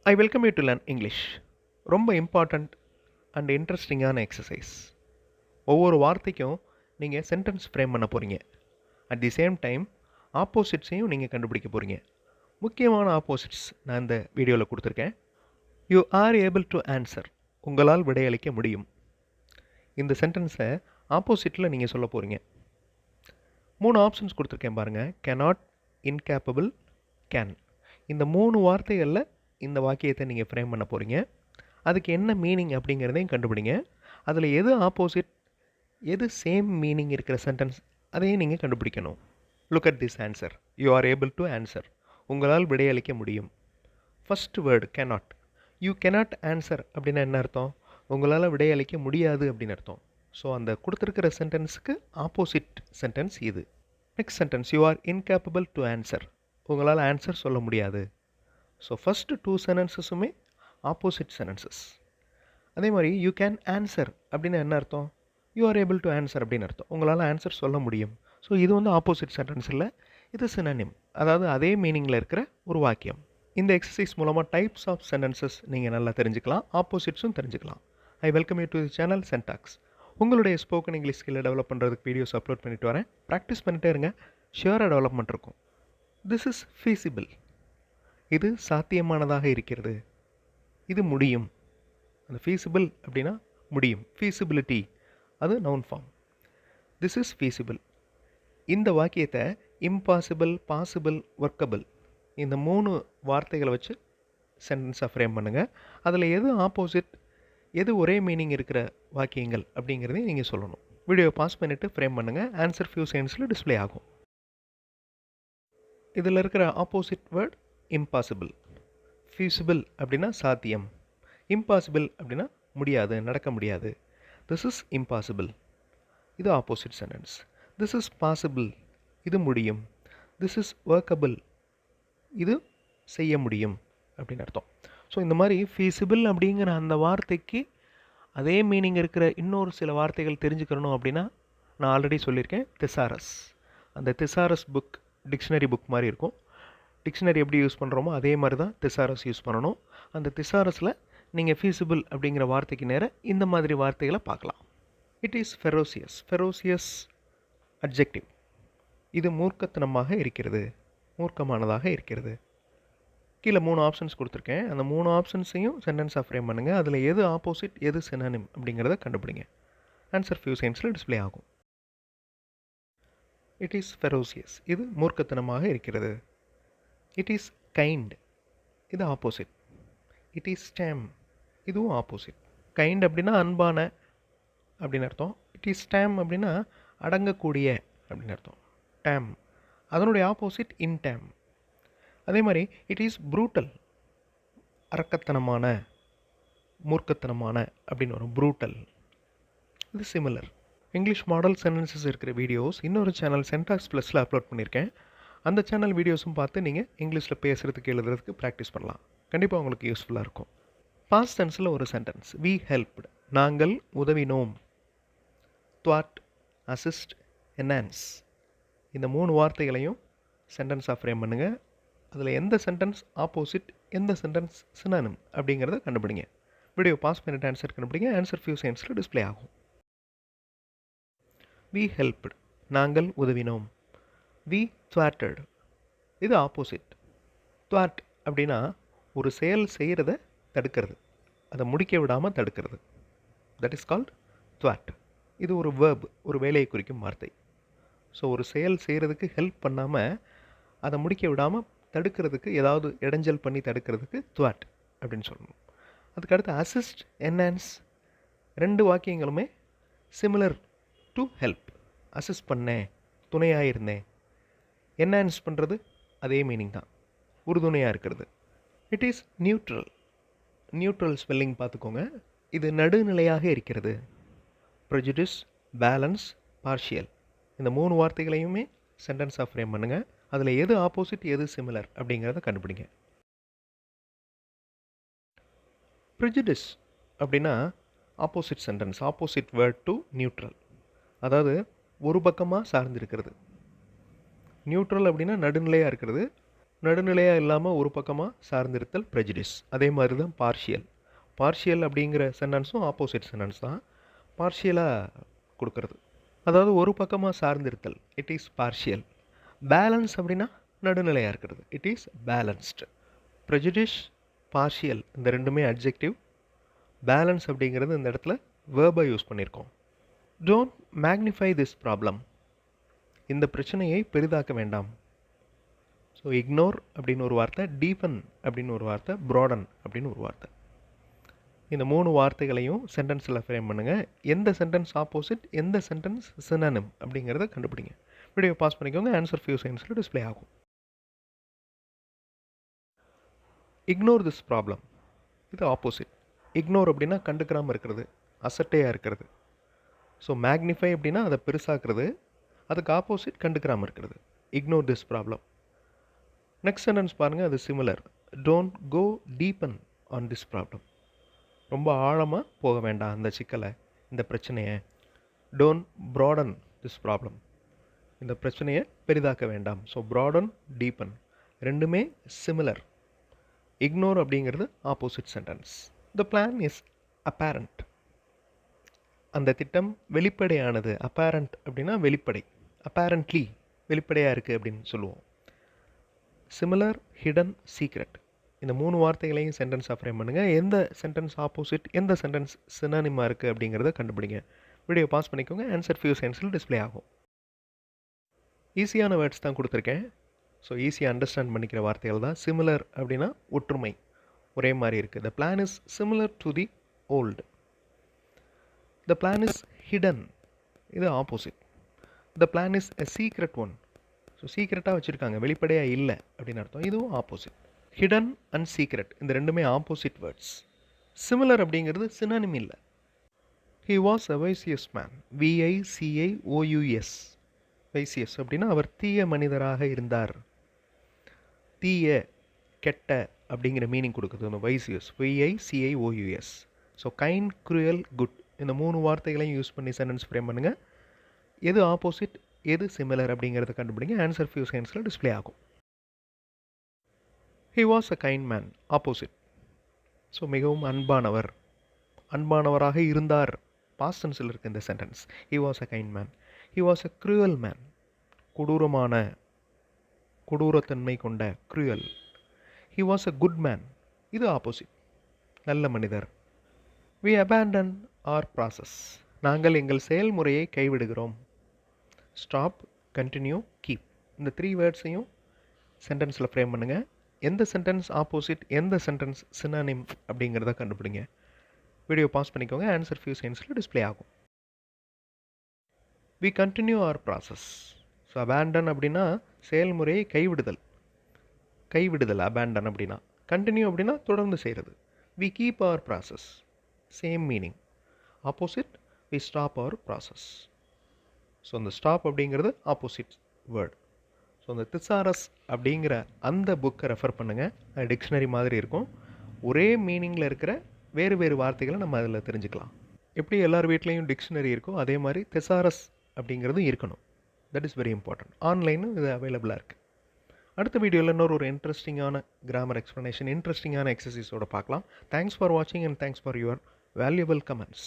I welcome you to learn English. ரொம்ப important and இன்ட்ரெஸ்டிங்கான exercise. ஒவ்வொரு வார்த்தைக்கும் நீங்கள் சென்டென்ஸ் ஃப்ரேம் பண்ண போகிறீங்க. அட் தி சேம் டைம் ஆப்போசிட்ஸையும் நீங்கள் கண்டுபிடிக்க போகிறீங்க. முக்கியமான ஆப்போசிட்ஸ் நான் இந்த வீடியோவில் கொடுத்துருக்கேன். You are able to answer, உங்களால் விடையளிக்க முடியும். இந்த சென்டென்ஸை ஆப்போசிட்டில் நீங்கள் சொல்ல போகிறீங்க. 3 ஆப்ஷன்ஸ் கொடுத்துருக்கேன் பாருங்கள். cannot, incapable, can. இந்த 3 வார்த்தைகளில் இந்த வாக்கியத்தை நீங்கள் ஃப்ரேம் பண்ண போகிறீங்க. அதுக்கு என்ன மீனிங் அப்படிங்கிறதையும் கண்டுபிடிங்க. அதில் எது ஆப்போசிட், எது சேம் மீனிங் இருக்கிற சென்டென்ஸ் அதையும் நீங்கள் கண்டுபிடிக்கணும். Look at this answer. You are able to answer, உங்களால் விடையளிக்க முடியும். First word cannot. You cannot answer அப்படின்னா என்ன அர்த்தம்? உங்களால் விடையளிக்க முடியாது அப்படின்னு அர்த்தம். ஸோ அந்த கொடுத்துருக்கிற சென்டென்ஸுக்கு ஆப்போசிட் சென்டென்ஸ் இது. Next sentence, you are incapable to answer, உங்களால் ஆன்சர் சொல்ல முடியாது. ஸோ ஃபஸ்ட்டு 2 சென்டென்சஸுமே ஆப்போசிட் சென்டென்சஸ். அதே மாதிரி யூ கேன் ஆன்சர் அப்படின்னா என்ன அர்த்தம்? You are able to answer அப்படின்னு அர்த்தம், உங்களால் ஆன்சர் சொல்ல முடியும். ஸோ இது வந்து ஆப்போசிட் சென்டென்ஸ் இல்லை, இது சினோனிம், அதாவது அதே மீனிங்கில் இருக்கிற ஒரு வாக்கியம். இந்த எக்ஸசைஸ் மூலமாக டைப்ஸ் ஆஃப் சென்டென்சஸ் நீங்கள் நல்லா தெரிஞ்சுக்கலாம், ஆப்போசிட்ஸும் தெரிஞ்சுக்கலாம். I welcome you to the channel சென்டாக்ஸ். உங்களுடைய ஸ்போக்கன் இங்கிலீஷ் ஸ்கில்லை டெவலப் பண்ணுறதுக்கு வீடியோஸ் அப்லோட் பண்ணிட்டு வரேன். ப்ராக்டிஸ் பண்ணிட்டே இருங்க, ஷியராக டெவலப்மெண்ட் இருக்கும். திஸ் இஸ் ஃபீஸிபிள், இது சாத்தியமானதாக இருக்கிறது, இது முடியும். அந்த ஃபீஸிபிள் அப்படின்னா முடியும், ஃபீஸிபிலிட்டி அது noun form. This is feasible. இந்த வாக்கியத்தை இம்பாசிபிள், பாசிபிள், ஒர்க்கபிள் இந்த 3 வார்த்தைகளை வச்சு சென்டென்ஸாக ஃப்ரேம் பண்ணுங்கள். அதில் எது ஆப்போசிட், எது ஒரே மீனிங் இருக்கிற வாக்கியங்கள் அப்படிங்கிறதையும் நீங்கள் சொல்லணும். வீடியோ பாஸ் பண்ணிவிட்டு ஃப்ரேம் பண்ணுங்கள். ஆன்சர் ஃபியூ செகண்ட்ஸில் டிஸ்பிளே ஆகும். இதில் இருக்கிற ஆப்போசிட் வேர்ட் இம்பாசிபிள். ஃபீஸிபிள் அப்படின்னா சாத்தியம், இம்பாசிபிள் அப்படின்னா முடியாது, நடக்க முடியாது. திஸ் இஸ் இம்பாசிபிள், இது opposite sentence. This is possible, இது முடியும். திஸ் இஸ் ஒர்க்கபிள், இது செய்ய முடியும் அப்படின்னு அர்த்தம். ஸோ இந்த மாதிரி ஃபீஸிபிள் அப்படிங்கிற அந்த வார்த்தைக்கு அதே மீனிங் இருக்கிற இன்னொரு சில வார்த்தைகள் தெரிஞ்சுக்கணும் அப்படின்னா நான் ஆல்ரெடி சொல்லியிருக்கேன், திசாரஸ். அந்த திசாரஸ் புக் டிக்ஷனரி புக் மாதிரி இருக்கும். டிக்ஷனரி எப்படி யூஸ் பண்ணுறோமோ அதே மாதிரி தான் திசாரஸ் யூஸ் பண்ணணும். அந்த திசாரஸில் நீங்கள் ஃபீஸிபிள் அப்படிங்கிற வார்த்தைக்கு நேராக இந்த மாதிரி வார்த்தைகளை பார்க்கலாம். It is ferocious. Ferocious adjective, இது மூர்க்கத்தனமாக இருக்கிறது, மூர்க்கமானதாக இருக்கிறது. கீழே 3 ஆப்ஷன்ஸ் கொடுத்துருக்கேன். அந்த 3 ஆப்ஷன்ஸையும் சென்டென்ஸாக ஃப்ரேம் பண்ணுங்கள். அதில் எது ஆப்போசிட், எது சினோனிம் அப்படிங்கிறத கண்டுபிடிங்க. ஆன்சர் ஃபியூ செகண்ட்ஸில் டிஸ்பிளே ஆகும். இட் இஸ் ஃபெரோசியஸ், இது மூர்க்கத்தனமாக இருக்கிறது. இட் இஸ் கைண்ட், இது ஆப்போசிட். இட் இஸ் டேம், இதுவும் ஆப்போசிட். கைண்ட் அப்படின்னா அன்பான அப்படின்னு அர்த்தம். இட் இஸ் டேம் அப்படின்னா அடங்கக்கூடிய அப்படின்னு அர்த்தம். டேம் அதனுடைய ஆப்போசிட் இன் டேம். அதே மாதிரி இட் இஸ் ப்ரூட்டல், அரக்கத்தனமான, மூர்க்கத்தனமான அப்படின்னு வரும், ப்ரூட்டல். இது சிமிலர். இங்கிலீஷ் மாடல் சென்டென்சஸ் இருக்கிற வீடியோஸ் இன்னொரு சேனல் சென்டாக்ஸ் ப்ளஸில் அப்லோட் பண்ணியிருக்கேன். அந்த சேனல் வீடியோஸும் பார்த்து நீங்கள் இங்கிலீஷில் பேசுகிறதுக்கு, எழுதுறதுக்கு ப்ராக்டிஸ் பண்ணலாம். கண்டிப்பாக உங்களுக்கு யூஸ்ஃபுல்லாக இருக்கும். பாஸ்ட் டென்ஸில் ஒரு சென்டென்ஸ், வி ஹெல்ப்டு, நாங்கள் உதவினோம். த்வாட், அசிஸ்ட், என்ஹான்ஸ் இந்த 3 வார்த்தைகளையும் சென்டென்ஸாக ஃப்ரேம் பண்ணுங்கள். அதில் எந்த சென்டென்ஸ் ஆப்போசிட், எந்த சென்டென்ஸ் சினோனிம் அப்படிங்கிறத கண்டுபிடிங்க. வீடியோ பாஸ் பண்ணிட்டு ஆன்சர் கண்டுபிடிங்க. ஆன்சர் ஃபியூ செகண்ட்ஸில் டிஸ்பிளே ஆகும். வி ஹெல்ப்டு, நாங்கள் உதவினோம். வி thwarted, இது ஆப்போசிட். thwart அப்படின்னா ஒரு செயல் செய்கிறத தடுக்கிறது, அதை முடிக்க விடாமல் தடுக்கிறது. That is called thwart. இது ஒரு வேர்ப், ஒரு வேலையை குறிக்கும் வார்த்தை. ஸோ ஒரு செயல் செய்கிறதுக்கு ஹெல்ப் பண்ணாமல் அதை முடிக்க விடாமல் தடுக்கிறதுக்கு, ஏதாவது இடைஞ்சல் பண்ணி தடுக்கிறதுக்கு thwart அப்படின்னு சொல்லணும். அதுக்கடுத்து அசிஸ்ட், என்ஹான்ஸ் 2 வாக்கியங்களுமே சிமிலர் டு ஹெல்ப். அசிஸ்ட் பண்ணேன், துணையாக இருந்தேன். என்ஹான்ஸ் பண்ணுறது அதே மீனிங் தான், உறுதுணையாக இருக்கிறது. It is neutral. Neutral spelling பார்த்துக்கோங்க. இது நடுநிலையாக இருக்கிறது. ப்ரெஜுடிஸ், பேலன்ஸ், பார்ஷியல் இந்த 3 வார்த்தைகளையுமே சென்டென்ஸாக ஃப்ரேம் பண்ணுங்கள். அதில் எது ஆப்போசிட், எது சிமிலர் அப்படிங்கிறத கண்டுபிடிங்க. ப்ரெஜுடிஸ் அப்படின்னா opposite sentence, opposite word to neutral, அதாவது ஒரு பக்கமாக சார்ந்திருக்கிறது. நியூட்ரல் அப்படின்னா நடுநிலையாக இருக்கிறது. நடுநிலையாக இல்லாமல் ஒரு பக்கமாக சார்ந்திருத்தல் ப்ரெஜுடிஸ். அதே மாதிரி தான் பார்ஷியல். பார்ஷியல் அப்படிங்கிற சென்டென்ஸும் ஆப்போசிட் சென்டென்ஸ் தான். பார்ஷியலாக கொடுக்கறது, அதாவது ஒரு பக்கமாக சார்ந்திருத்தல், இட் இஸ் பார்ஷியல். பேலன்ஸ் அப்படின்னா நடுநிலையாக இருக்கிறது, it is balanced. Prejudice, partial இந்த ரெண்டுமே அட்ஜெக்டிவ். பேலன்ஸ் அப்படிங்கிறது இந்த இடத்துல வேர்பை யூஸ் பண்ணியிருக்கோம். டோன்ட் மேக்னிஃபை திஸ் ப்ராப்ளம், இந்த பிரச்சனையை பெரிதாக்க வேண்டாம். ஸோ இக்னோர் அப்படின்னு ஒரு வார்த்தை, டீபன் அப்படின்னு ஒரு வார்த்தை, ப்ராடன் அப்படின்னு ஒரு வார்த்தை. இந்த 3 வார்த்தைகளையும் சென்டென்ஸில் ஃப்ரேம் பண்ணுங்கள். எந்த சென்டென்ஸ் ஆப்போசிட், எந்த சென்டென்ஸ் சினானிம் அப்படிங்கிறத கண்டுபிடிங்க. வீடியோ பாஸ் பண்ணிக்கோங்க, ஆன்சர் ஃபியூ செகண்ட்ஸில் டிஸ்பிளே ஆகும். இக்னோர் திஸ் ப்ராப்ளம், இது ஆப்போசிட். இக்னோர் அப்படின்னா கண்டுக்கிறாமல் இருக்கிறது, அசட்டையாக இருக்கிறது. ஸோ மேக்னிஃபை அப்படின்னா அதை பெருசாக்குறது, அதுக்கு ஆப்போசிட் கண்டுக்கிறாமல் இருக்கிறது. Ignore this problem. Next sentence பாருங்கள், அது similar. Don't go deepen on this problem, ரொம்ப ஆழமாக போக வேண்டாம் அந்த சிக்கலை, இந்த பிரச்சனையை. டோன்ட் ப்ராடன் திஸ் ப்ராப்ளம், இந்த பிரச்சனையை பெரிதாக்க வேண்டாம். ஸோ ப்ராடன், டீப்பன் ரெண்டுமே சிமிலர். இக்னோர் அப்படிங்கிறது opposite sentence. The plan is apparent, அந்த திட்டம் வெளிப்படையானது. அப்பேரண்ட் அப்படின்னா வெளிப்படை, அப்பேரண்ட்லி வெளிப்படையாக இருக்குது அப்படின்னு சொல்லுவோம். சிமிலர், ஹிடன், சீக்ரெட் இந்த 3 வார்த்தைகளையும் சென்டென்ஸாக ஃப்ரேம் பண்ணுங்கள். எந்த சென்டென்ஸ் ஆப்போசிட், எந்த சென்டென்ஸ் சினானிமாக இருக்குது அப்படிங்கிறத கண்டுபிடிங்க. வீடியோ பாஸ் பண்ணிக்கோங்க, ஆன்சர் ஃபியூ செகண்ட்ஸில் டிஸ்பிளே ஆகும். ஈஸியான வேர்ட்ஸ் தான் கொடுத்துருக்கேன். ஸோ ஈஸியாக அண்டர்ஸ்டாண்ட் பண்ணிக்கிற வார்த்தைகள் தான். சிமிலர் அப்படின்னா ஒற்றுமை, ஒரே மாதிரி இருக்குது. The plan is similar to the old. The plan is hidden, இது opposite. The plan is a secret one, so சீக்ரெட்டாக வச்சுருக்காங்க, வெளிப்படையாக இல்லை அப்படின்னு அர்த்தம். இதுவும் ஆப்போசிட். ஹிடன் அண்ட் சீக்ரெட் இந்த ரெண்டுமே ஆப்போசிட் வேர்ட்ஸ். சிமிலர் அப்படிங்கிறது சினானிம் இல்லை. He was a vicious man, VICIOUS. Vicious அப்படின்னா அவர் தீய மனிதராக இருந்தார். தீய, கெட்ட அப்படிங்கிற மீனிங் கொடுக்குது அந்த வைசியஸ், VICIOUS. So kind, cruel, good இந்த 3 வார்த்தைகளையும் யூஸ் பண்ணி சென்டென்ஸ் ஃப்ரேம் பண்ணுங்கள். எது ஆப்போசிட், எது சிமிலர் அப்படிங்கிறத கண்டுபிடிங்க. ஆன்சர் ஃபியூ செகண்ட்ஸில் டிஸ்பிளே ஆகும். He was a kind man, opposite. So மிகவும் அன்பானவர், அன்பானவராக இருந்தார், பாஸ்ட் டென்ஸில் இருக்குது இந்த sentence. He was a kind man. He was a cruel man, கொடூரமான, கொடூரத்தன்மை கொண்ட, cruel. He was a good man, இது ஆப்போசிட், நல்ல மனிதர். வி அபேண்டன் ஆர் ப்ராசஸ், நாங்கள் எங்கள் செயல்முறையை கைவிடுகிறோம். ஸ்டாப், கண்டினியூ, கீப் இந்த 3 வேர்ட்ஸையும் சென்டென்ஸில் ஃப்ரேம் பண்ணுங்கள். எந்த சென்டென்ஸ் ஆப்போசிட், எந்த சென்டென்ஸ் சினானிம் அப்படிங்கிறத கண்டுபிடிங்க. வீடியோ பாஸ் பண்ணிக்கோங்க, ஆன்சர் ஃபியூ செகண்ட்ஸில் டிஸ்பிளே ஆகும். We continue our process. So abandon அப்படின்னா செயல்முறையை கைவிடுதல், கைவிடுதல் அபேண்டன் அப்படின்னா. கண்டினியூ அப்படின்னா தொடர்ந்து செய்கிறது. We keep our process, same meaning. Opposite, we stop our process. So அந்த ஸ்டாப் அப்படிங்கிறது ஆப்போசிட் வேர்டு. ஸோ அந்த திசாரஸ் அப்படிங்கிற அந்த புக்கை ரெஃபர் பண்ணுங்கள். அது டிக்ஷனரி மாதிரி இருக்கும். ஒரே மீனிங்கில் இருக்கிற வேறு வேறு வார்த்தைகளை நம்ம அதில் தெரிஞ்சுக்கலாம். எப்படி எல்லார் வீட்லேயும் டிக்ஷனரி இருக்கோ அதே மாதிரி திசாரஸ் அப்படிங்கிறதும் இருக்கணும். That is very important. ஆன்லைனும் இது அவைலபிளாக இருக்குது. அடுத்த வீடியோவில் இன்னொரு இன்ட்ரெஸ்டிங்கான கிராமர் எக்ஸ்ப்ளனேஷன், இன்ட்ரெஸ்டிங்கான எக்ஸசைஸோடு பார்க்கலாம். தேங்க்ஸ் ஃபார் வாட்சிங் and thanks for your valuable comments.